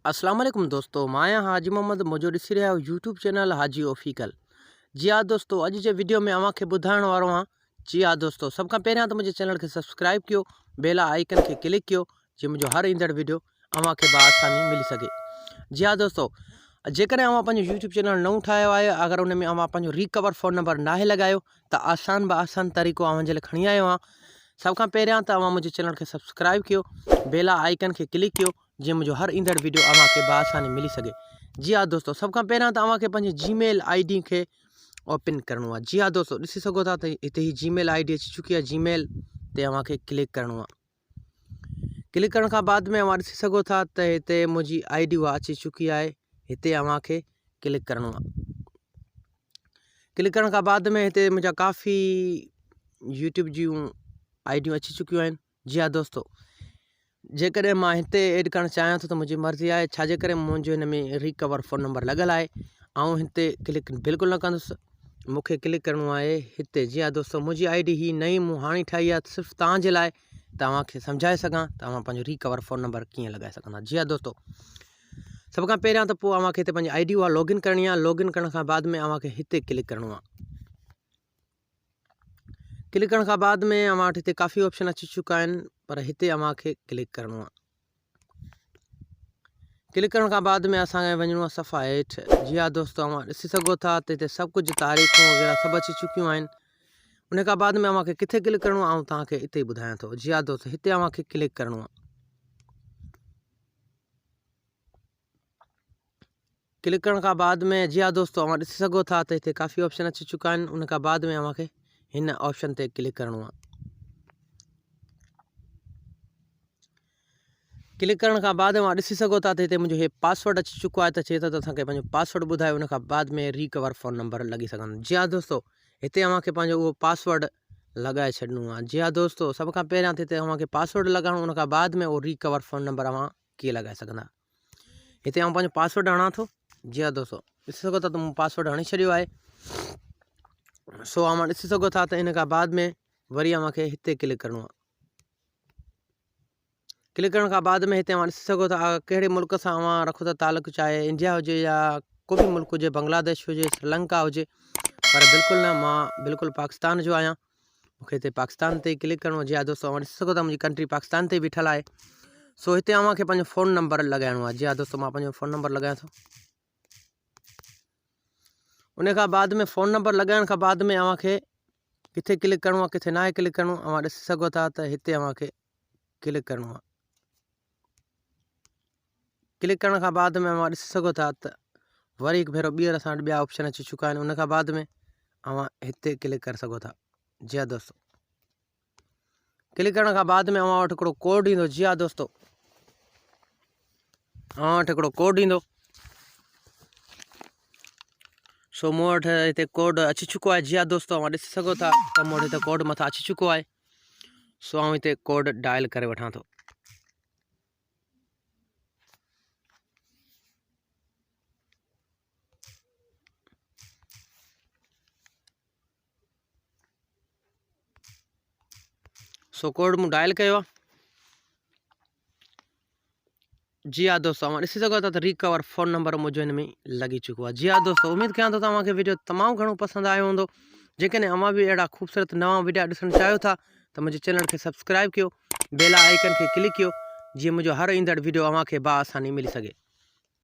अस्सलाम वालेकुम दोस्तों, मैं आहियां हाजी मोहम्मद मौजूद ॾिसी रहिया आहियो यूट्यूब चैनल हाजी ऑफिकल। जी हाँ दोस्तों, अॼु जे वीडियो में अव्हांखे ॿुधाइण वारो आहियां। जी हाँ दोस्तों, सभ खां पहिरियां त मुंहिंजे चैनल खे सब्सक्राइब कयो, बेल आइकन खे क्लिक कयो जीअं मुंहिंजो हर ईंदड़ वीडियो अव्हांखे बआसानी मिली सघे। जी हाँ दोस्तों, जेकॾहिं अव्हां पंहिंजो यूट्यूब चैनल नओं ठाहियो आहे, अगरि उन में अव्हां पंहिंजो रिकवर फ़ोन नंबर नाहे लॻायो त आसान तरीक़ो अव्हांजे लाइ खणी आयो आहियां। सभ खां पहिरियां त अव्हां मुंहिंजे चैनल खे सब्सक्राइब कयो, बेल आइकन खे क्लिक कयो जीअं मुंहिंजो हर ईंदड़ वीडियो अव्हांखे बआसानी मिली सघे। जी हाँ दोस्तों, सभ खां पहिरियां त अव्हांखे पंहिंजे जीमेल आईडी खे ओपन करिणो आहे। जी हाँ दोस्तों, ॾिसी सघो था त हिते ही जीमेल आईडी अची चुकी आहे। जीमेल ते अव्हांखे क्लिक करिणो आहे। क्लिक करण खां बाद में अव्हां ॾिसी सघो था त हिते मुंहिंजी आईडी उहा अची चुकी आहे। हिते अव्हांखे क्लिक करिणो आहे। क्लिक करण खां बाद में हिते मुंहिंजा काफ़ी यूट्यूब जूं आईडियूं अची चुकियूं आहिनि। जी हाँ दोस्तों, जेकॾहिं मां हिते ऐड करणु चाहियां थो त मुंहिंजी मर्ज़ी आहे, छाजे करे मुंहिंजो हिन में रिकवर फ़ोन नंबर लॻल आहे। ऐं हिते क्लिक बिल्कुलु न कंदुसि, मूंखे क्लिक करिणो आहे हिते। जी हाँ दोस्तों, मुंहिंजी आईडी ही नई मूं हाणे ठाही आहे सिर्फ़ु तव्हांजे लाइ, तव्हांखे सम्झाए सघां त तव्हां पंहिंजो रिकवर फ़ोन नंबर कीअं लॻाए सघंदा। जी हाँ दोस्तों, सभ खां पहिरियां त पोइ अव्हांखे हिते पंहिंजी आईडी उहा लॉगिन करणी आहे। लॉगिन करण खां बाद में अव्हांखे हिते क्लिक करिणो आहे। क्लिक करण खां बाद में अव्हां वटि हिते काफ़ी ऑप्शन अची चुका आहिनि, पर हिते अव्हांखे क्लिक करिणो आहे। क्लिक करण खां बाद में असांखे वञिणो आहे सफ़ा हेठि। जी हाँ दोस्तों, अव्हां ॾिसी सघो था त हिते सभु कुझु तारीख़ूं वग़ैरह सभु अची चुकियूं आहिनि। उन खां बाद में अव्हांखे किथे क्लिक करिणो आहे, तव्हांखे हिते ई ॿुधायां थो। जी हाँ दोस्तों, हिते अव्हांखे क्लिक करिणो आहे। क्लिक करण खां बाद में जी हाँ दोस्तों, अव्हां ॾिसी सघो था त हिते काफ़ी ऑप्शन अची चुका आहिनि। उन खां बाद में अव्हांखे हिन ऑप्शन ते क्लिक करिणो आहे। क्लिक करण खां बाद अव्हां ॾिसी सघो था त हिते मुंहिंजो हे पासवर्ड अची चुको आहे, त चए थो त असांखे पंहिंजो पासवर्ड ॿुधायो। उन खां बाद में रिकवर फ़ोन नंबर लॻी सघंदो। जी हाँ दोस्तों, हिते अव्हांखे पंहिंजो उहो पासवर्ड लॻाए छॾिणो आहे। जी हाँ दोस्तों, सभ खां पहिरियां त हिते अव्हांखे पासवर्ड लॻाइणो, उन खां बाद में उहो रिकवर फ़ोन नंबर अव्हां कीअं लॻाए सघंदा। हिते आउं पंहिंजो पासवर्ड हणां थो। जी हाँ दोस्तों, ॾिसी सघो था त मूं पासवर्ड हणी छॾियो आहे। सो अव्हां ॾिसी सघो था त इन खां बाद में वरी अव्हांखे हिते क्लिक करिणो आहे। क्लिक करण खां बाद में हिते अव्हां ॾिसी सघो था कहिड़े मुल्क सां अव्हां रखो था तालुक, चाहे इंडिया हुजे या को बि मुल्क हुजे, बांग्लादेश हुजे, श्रीलंका हुजे, पर बिल्कुलु न, मां बिल्कुलु पाकिस्तान जो आहियां। मूंखे हिते पाकिस्तान ते क्लिक करिणो आहे। जी हाँ दोस्तों, अव्हां ॾिसी सघो था मुंहिंजी कंट्री पाकिस्तान ते बीठल आहे। सो हिते अव्हांखे पंहिंजो फ़ोन नंबर लॻाइणो आहे। जी हाँ दोस्तों, मां पंहिंजो फ़ोन नंबर लॻायां थो। उन खां बाद में फ़ोन नंबर लॻाइण खां बाद में अव्हांखे किथे क्लिक करिणो आहे, किथे नाहे क्लिक करिणो। अव्हां ॾिसी सघो था त हिते अव्हांखे क्लिक करिणो आहे। क्लिक करण खां बाद में अव्हां ॾिसी सघो था त वरी हिकु भेरो ॿीहर असां वटि ॿिया ऑप्शन अची चुका आहिनि। उन खां बाद में अव्हां हिते क्लिक करे सघो था। जी हाँ दोस्तों, क्लिक करण खां बाद में अव्हां वटि हिकिड़ो कोड ईंदो। जी हाँ दोस्तों, अव्हां वटि हिकिड़ो कोड ईंदो। सो मूं वटि हिते कोड अची चुको आहे। जी हाँ दोस्तों, अव्हां ॾिसी सघो था त मूं वटि हिते कोड मथां अची चुको आहे। सो आउं हिते कोड डायल करे वठां थो। सो कोड मूं डायल कयो आहे। जी हाँ दोस्तों, अव्हां ॾिसी सघो था त रिकवर फ़ोन नंबर मुंहिंजो हिन में लॻी चुको आहे। जी हाँ दोस्तों, उमेद कयां थो तव्हांखे वीडियो तमामु घणो पसंदि आयो हूंदो। जेकॾहिं अव्हां बि अहिड़ा ख़ूबसूरत नवां वीडियो ॾिसणु चाहियो था त मुंहिंजे चैनल खे सब्सक्राइब कयो, बेल आइकन खे क्लिक कयो जीअं मुंहिंजो हर ईंदड़ वीडियो अव्हांखे बआसानी मिली सघे।